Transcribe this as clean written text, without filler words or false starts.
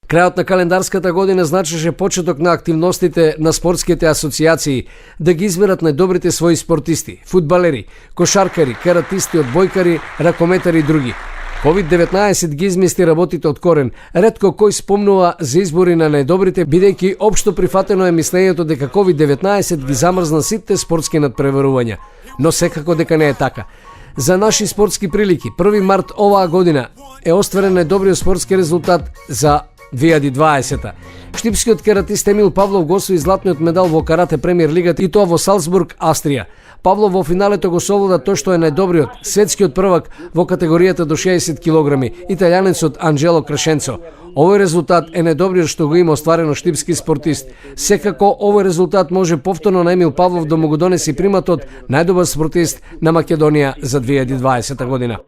Крајот на календарската година значеше почеток на активностите на спортските асоциации да ги изберат најдобрите своји спортисти, фудбалери, кошаркари, каратисти, одбојкари, ракометари и други. COVID-19 ги измести работите од корен. Ретко кој спомнува за избори на најдобрите, бидејќи општо прифатено е мислењето дека COVID-19 ги замрзна сите спортски надпреварувања. Но секако дека не е така. За наши спортски прилики, 1 март оваа година е остварен најдобриот спортски резултат за 2020. Штипскиот каратист Емил Павлов го освои златниот медал во карате премиер лигата и тоа во Салцбург, Австрија. Павлов во финалето го совлада тој што е најдобриот, светскиот првак во категоријата до 60 кг, италијанецот Анджело Крешенцо. Овој резултат е најдобриот што го има остварено штипски спортист. Секако овој резултат може повторно на Емил Павлов да му го донеси приматот најдобар спортист на Македонија за 2020 година.